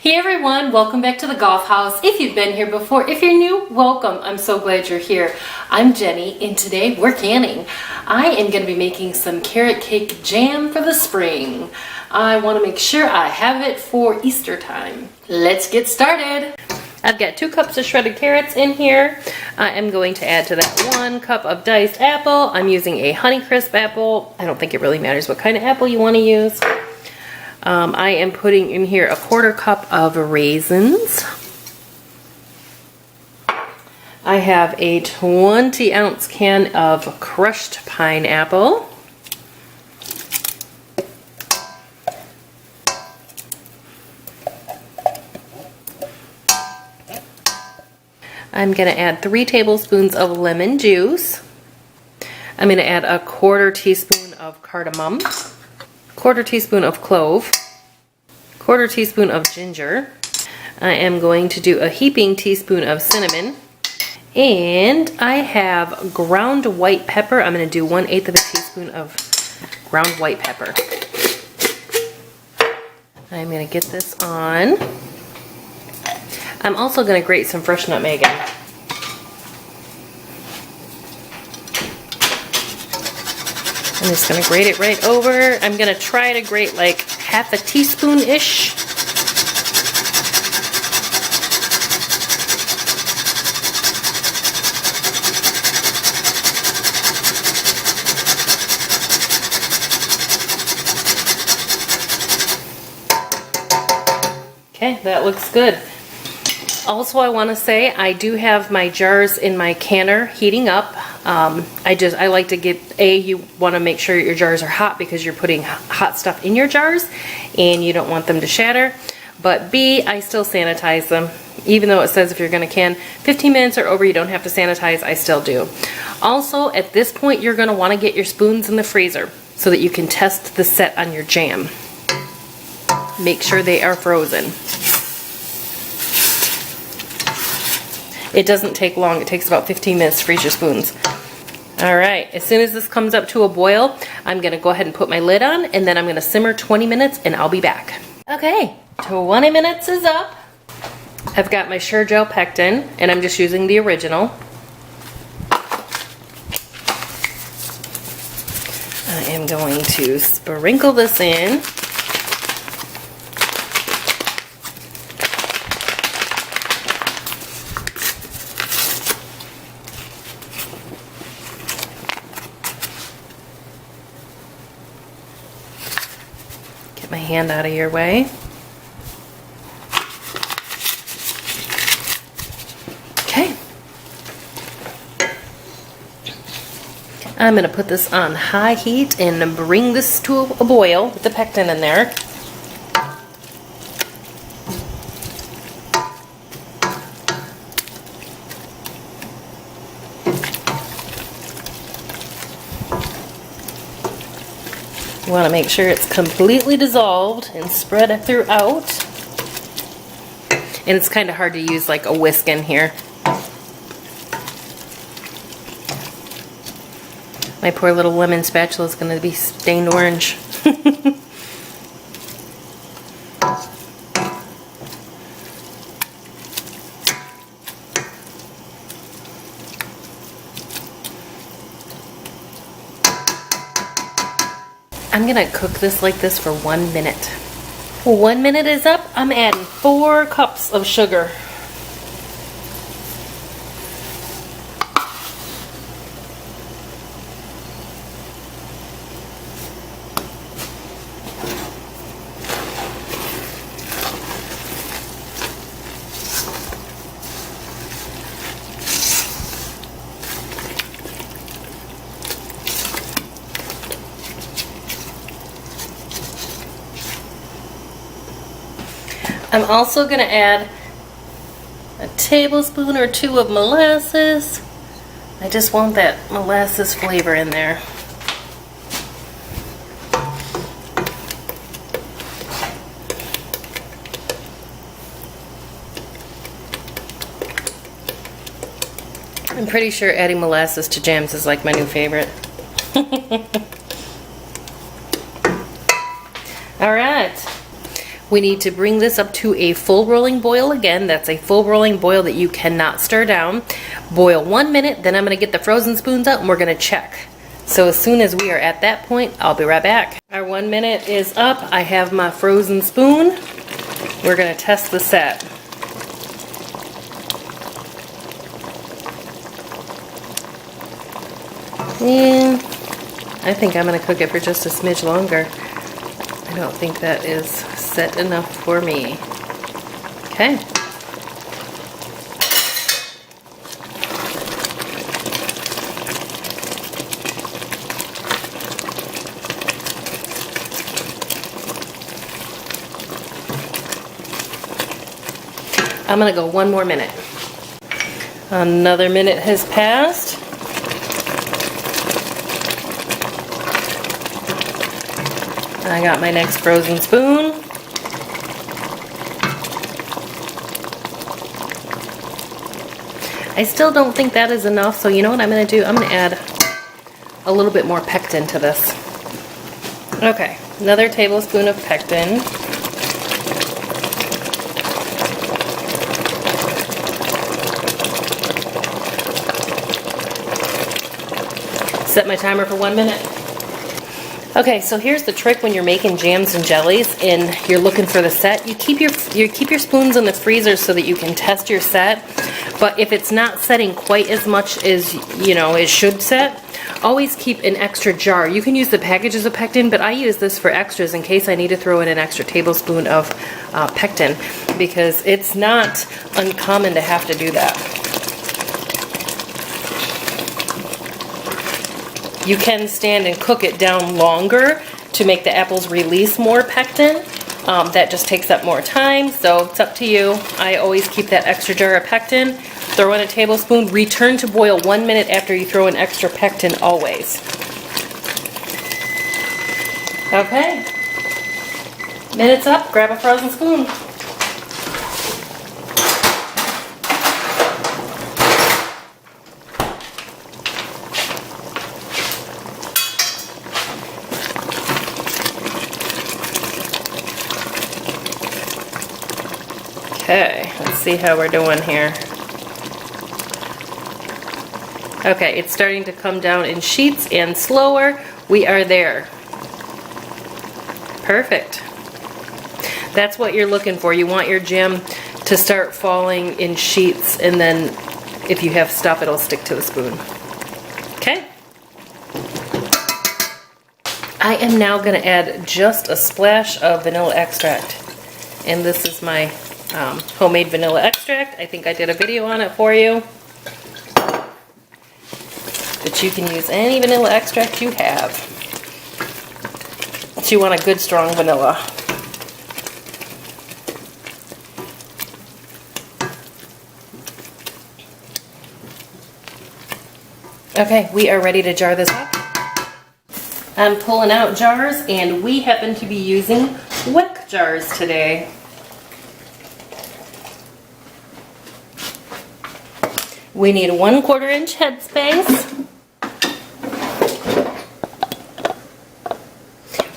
Hey everyone, welcome back to the Gough house. If you've been here before, if you're new, welcome. I'm so glad you're here. I'm Jenny and today we're canning. I am going to be making some carrot cake jam for the spring. I want to make sure I have it for Easter time. Let's get started. I've got 2 cups of shredded carrots in here. I am going to add to that 1 cup of diced apple. I'm using a Honeycrisp apple. I don't think it really matters what kind of apple you want to use. I am putting in here a 1/4 cup of raisins. I have a 20-ounce can of crushed pineapple. I'm going to add 3 tablespoons of lemon juice. I'm going to add a 1/4 teaspoon of cardamom, 1/4 teaspoon of clove, 1/4 teaspoon of ginger. I am going to do a heaping teaspoon of cinnamon, and I have ground white pepper. I'm going to do 1/8 of a teaspoon of ground white pepper. I'm going to get this on. I'm also going to grate some fresh nutmeg in. I'm just going to grate it right over. I'm going to try to grate like 1/2 teaspoon-ish. Okay, that looks good. Also, I want to say I do have my jars in my canner heating up. I like to get, you want to make sure your jars are hot because you're putting hot stuff in your jars and you don't want them to shatter. But B, I still sanitize them. Even though it says if you're going to can 15 minutes or over, you don't have to sanitize, I still do. Also, at this point, you're going to want to get your spoons in the freezer so that you can test the set on your jam. Make sure they are frozen. It doesn't take long. It takes about 15 minutes to freeze your spoons. All right, as soon as this comes up to a boil, I'm gonna go ahead and put my lid on, and then I'm gonna simmer 20 minutes and I'll be back. Okay, 20 minutes is up. I've got my Sure Gel Pectin, and I'm just using the original. I am going to sprinkle this in. Get my hand out of your way. Okay. I'm going to put this on high heat and bring this to a boil with the pectin in there. You want to make sure it's completely dissolved and spread it throughout. And it's kind of hard to use like a whisk in here. My poor little lemon spatula is going to be stained orange. I'm going to cook this like this for 1 minute. 1 minute is up. I'm adding 4 cups of sugar. I'm also going to add a tablespoon or 2 of molasses. I just want that molasses flavor in there. I'm pretty sure adding molasses to jams is like my new favorite. Alright. We need to bring this up to a full rolling boil again. That's a full rolling boil that you cannot stir down. Boil 1 minute, then I'm gonna get the frozen spoons out and we're gonna check. So as soon as we are at that point, I'll be right back. Our 1 minute is up. I have my frozen spoon. We're gonna test the set. And I think I'm gonna cook it for just a smidge longer. I don't think that is set enough for me. Okay. I'm gonna go 1 more minute. Another minute has passed. I got my next frozen spoon. I still don't think that is enough, so you know what I'm going to do? I'm going to add a little bit more pectin to this. Okay, another tablespoon of pectin. Set my timer for 1 minute. Okay, so here's the trick when you're making jams and jellies and you're looking for the set. You keep your spoons in the freezer so that you can test your set. But if it's not setting quite as much as it should set, always keep an extra jar. You can use the packages of pectin, but I use this for extras in case I need to throw in an extra tablespoon of pectin, because it's not uncommon to have to do that. You can stand and cook it down longer to make the apples release more pectin. That just takes up more time, so it's up to you. I always keep that extra jar of pectin, throw in a tablespoon, return to boil 1 minute after you throw in extra pectin always. Okay, minute's up, grab a frozen spoon. Okay, let's see how we're doing here. Okay, it's starting to come down in sheets and slower. We are there. Perfect. That's what you're looking for. You want your jam to start falling in sheets, and then if you have stuff, it'll stick to the spoon. Okay. I am now going to add just a splash of vanilla extract. And this is my homemade vanilla extract. I think I did a video on it for you. But you can use any vanilla extract you have. But you want a good strong vanilla. Okay, we are ready to jar this up. I'm pulling out jars, and we happen to be using Gough jars today. We need a 1/4 inch headspace.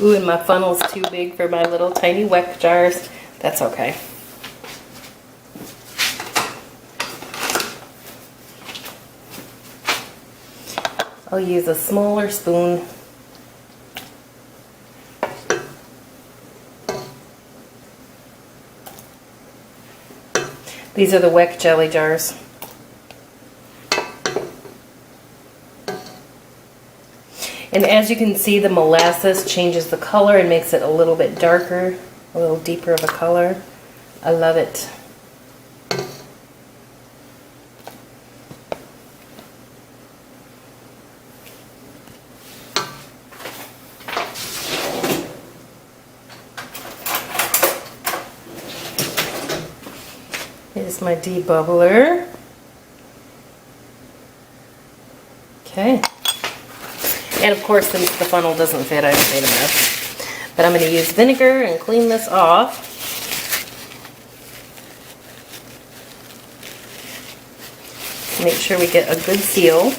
Ooh, and my funnel's too big for my little tiny Gough jars. That's okay. I'll use a smaller spoon. These are the Gough jelly jars. And as you can see, the molasses changes the color and makes it a little bit darker, a little deeper of a color. I love it. Here's my debubbler. Okay. And of course, since the funnel doesn't fit, I made a mess. But I'm going to use vinegar and clean this off. Make sure we get a good seal.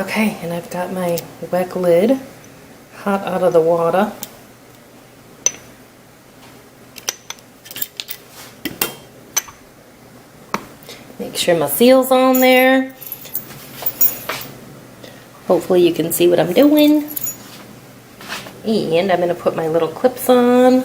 Okay, and I've got my weck lid hot out of the water. Make sure my seal's on there. Hopefully you can see what I'm doing. And I'm going to put my little clips on.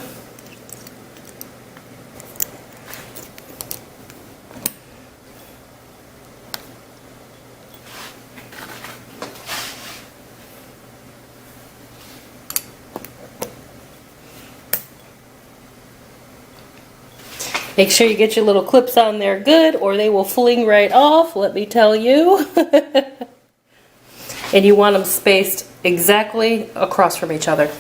Make sure you get your little clips on there good, or they will fling right off, let me tell you. And you want them spaced exactly across from each other.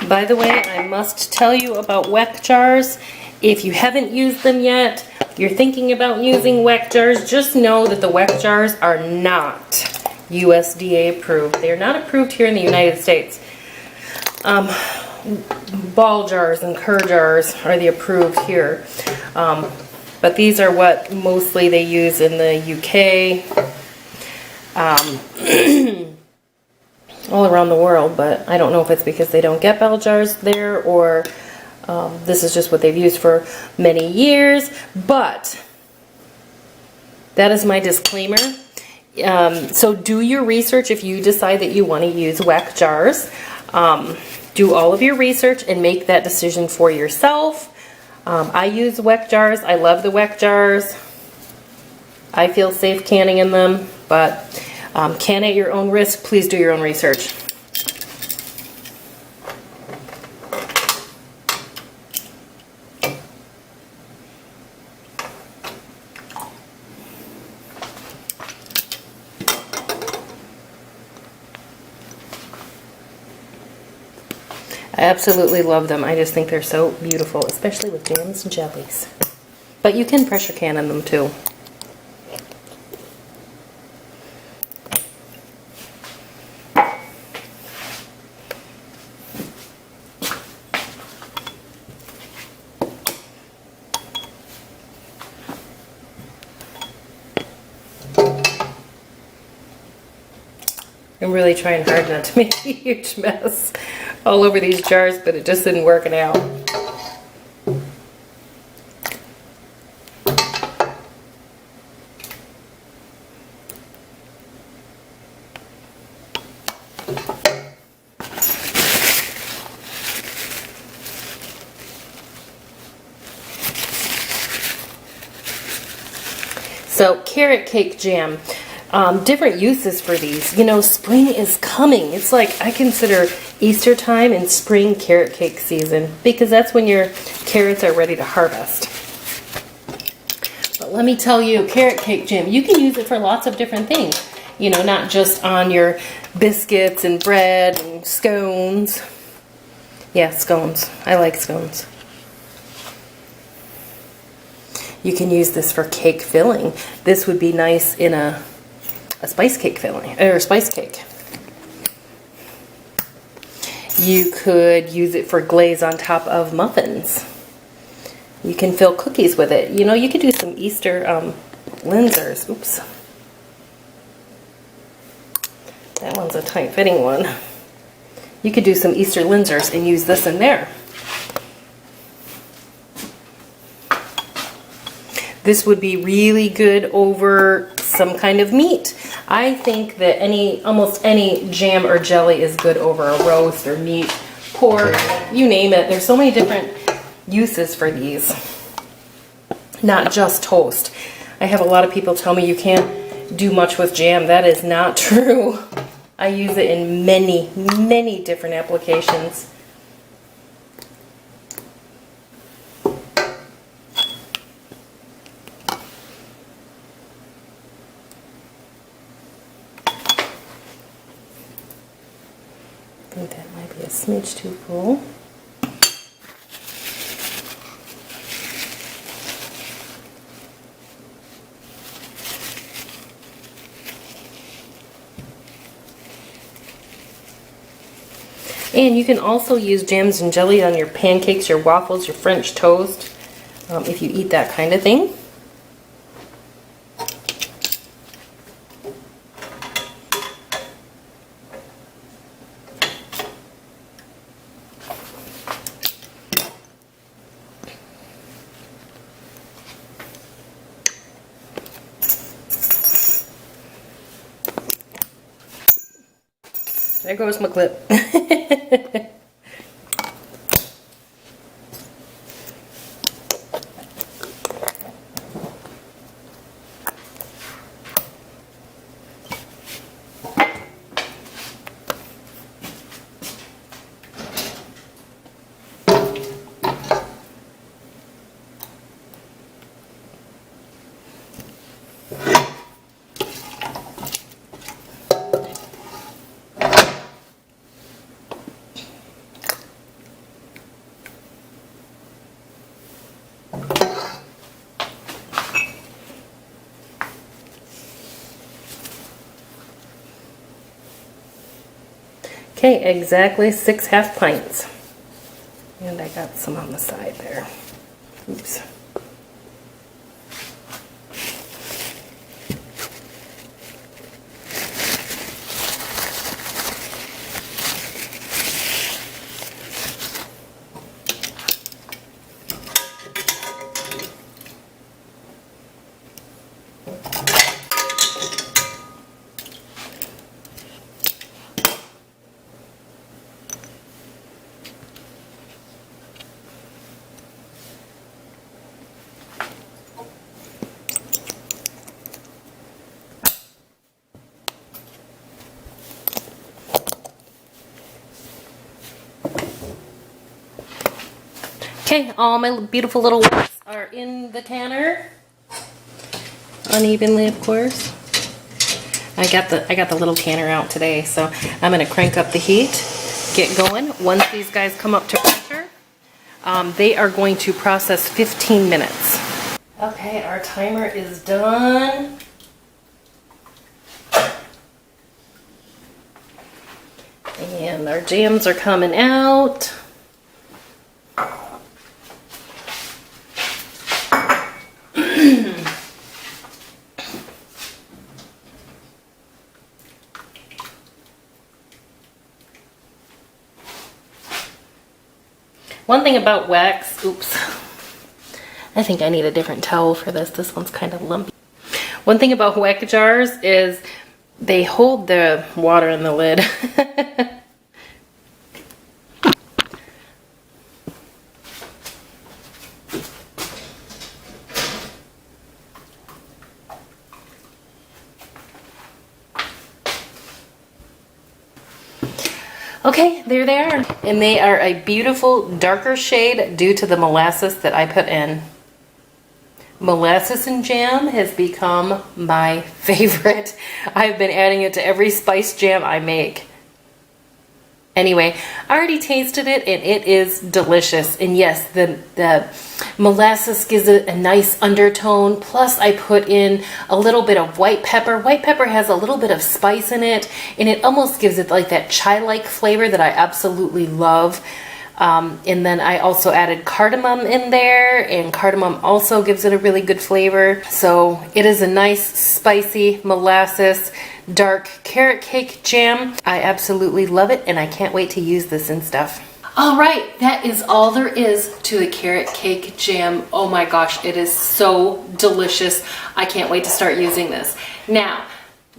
By the way, I must tell you about weck jars. If you haven't used them yet, you're thinking about using weck jars, just know that the weck jars are not USDA approved. They are not approved here in the United States. Ball jars and cur jars are the approved here. But these are what mostly they use in the UK. All around the world, but I don't know if it's because they don't get bell jars there, or this is just what they've used for many years. But that is my disclaimer. So do your research if you decide that you want to use weck jars. Do all of your research and make that decision for yourself. I use weck jars. I love the weck jars. I feel safe canning in them, but can at your own risk. Please do your own research. I absolutely love them. I just think they're so beautiful, especially with jams and jellies. But you can pressure can in them too. I'm really trying hard not to make a huge mess all over these jars, but it just isn't working out. So, carrot cake jam. Different uses for these. You know, spring is coming. It's like I consider Easter time and spring carrot cake season, because that's when your carrots are ready to harvest. But let me tell you, carrot cake jam, you can use it for lots of different things. you know, not just on your biscuits and bread and scones. Yeah, scones. I like scones. You can use this for cake filling. This would be nice in a spice cake filling, or spice cake. You could use it for glaze on top of muffins. You can fill cookies with it. You know, you could do some Easter Linzers. Oops. That one's a tight fitting one. You could do some Easter Linzers and use this in there. This would be really good over some kind of meat. I think that almost any jam or jelly is good over a roast or meat, pork, you name it. There's so many different uses for these, not just toast. I have a lot of people tell me you can't do much with jam. That is not true. I use it in many, many different applications. I think that might be a smidge too full. And you can also use jams and jelly on your pancakes, your waffles, your French toast, if you eat that kind of thing. There goes my clip. Okay, exactly 6 half pints. And I got some on the side there. Oops. Okay, all my beautiful little wax are in the canner. Unevenly, of course. I got the little canner out today, so I'm gonna crank up the heat, get going. Once these guys come up to pressure, they are going to process 15 minutes. Okay, our timer is done. And our jams are coming out. One thing about wax, oops, I think I need a different towel for this. This one's kind of lumpy. One thing about wax jars is they hold the water in the lid. Okay, there they are. And they are a beautiful darker shade due to the molasses that I put in. Molasses and jam has become my favorite. I've been adding it to every spice jam I make. Anyway, I already tasted it and it is delicious. And yes, the molasses gives it a nice undertone. Plus I put in a little bit of white pepper. White pepper has a little bit of spice in it and it almost gives it like that chai-like flavor that I absolutely love. And then I also added cardamom in there, and cardamom also gives it a really good flavor. So it is a nice spicy molasses dark carrot cake jam. I absolutely love it and I can't wait to use this and stuff. All right, that is all there is to the carrot cake jam. Oh my gosh, it is so delicious. I can't wait to start using this. Now,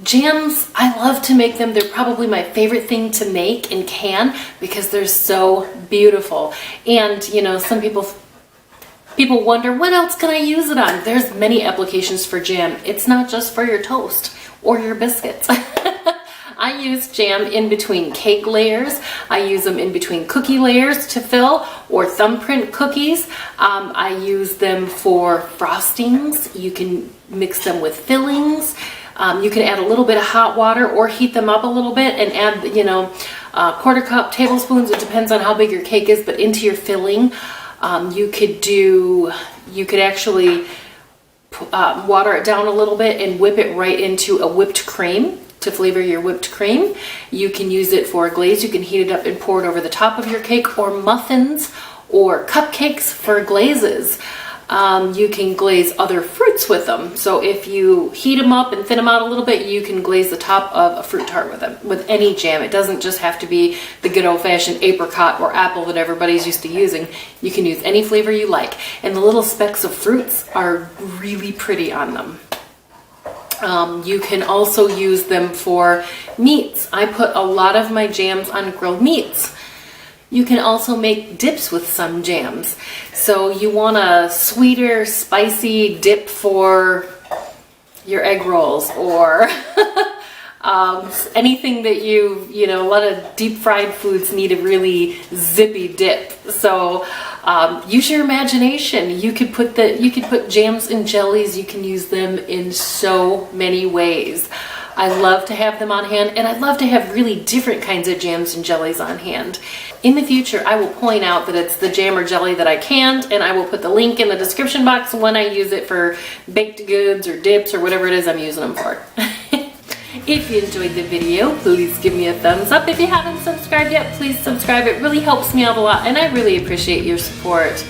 jams, I love to make them. They're probably my favorite thing to make and can because they're so beautiful. And you know, some people wonder, what else can I use it on? There's many applications for jam. It's not just for your toast or your biscuits. I use jam in between cake layers. I use them in between cookie layers to fill, or thumbprint cookies. I use them for frostings. You can mix them with fillings. You can add a little bit of hot water or heat them up a little bit and add, you know, quarter cup, tablespoons. It depends on how big your cake is, but into your filling, you could actually water it down a little bit and whip it right into a whipped cream to flavor your whipped cream. You can use it for a glaze. You can heat it up and pour it over the top of your cake, or muffins or cupcakes for glazes. You can glaze other fruits with them. So if you heat them up and thin them out a little bit, you can glaze the top of a fruit tart with them, with any jam. It doesn't just have to be the good old-fashioned apricot or apple that everybody's used to using. You can use any flavor you like. And the little specks of fruits are really pretty on them. You can also use them for meats. I put a lot of my jams on grilled meats. You can also make dips with some jams. So you want a sweeter, spicy dip for your egg rolls, or anything that you know, a lot of deep fried foods need a really zippy dip. So use your imagination. You could put jams and jellies. You can use them in so many ways. I love to have them on hand, and I love to have really different kinds of jams and jellies on hand. In the future, I will point out that it's the jam or jelly that I canned, and I will put the link in the description box when I use it for baked goods or dips or whatever it is I'm using them for. If you enjoyed the video, please give me a thumbs up. If you haven't subscribed yet, please subscribe. It really helps me out a lot, and I really appreciate your support.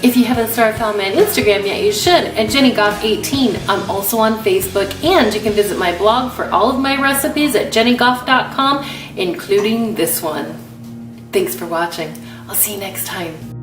If you haven't started following me on Instagram yet, you should, at Jeni Gough 18. I'm also on Facebook, and you can visit my blog for all of my recipes at jenigough.com, including this one. Thanks for watching. I'll see you next time.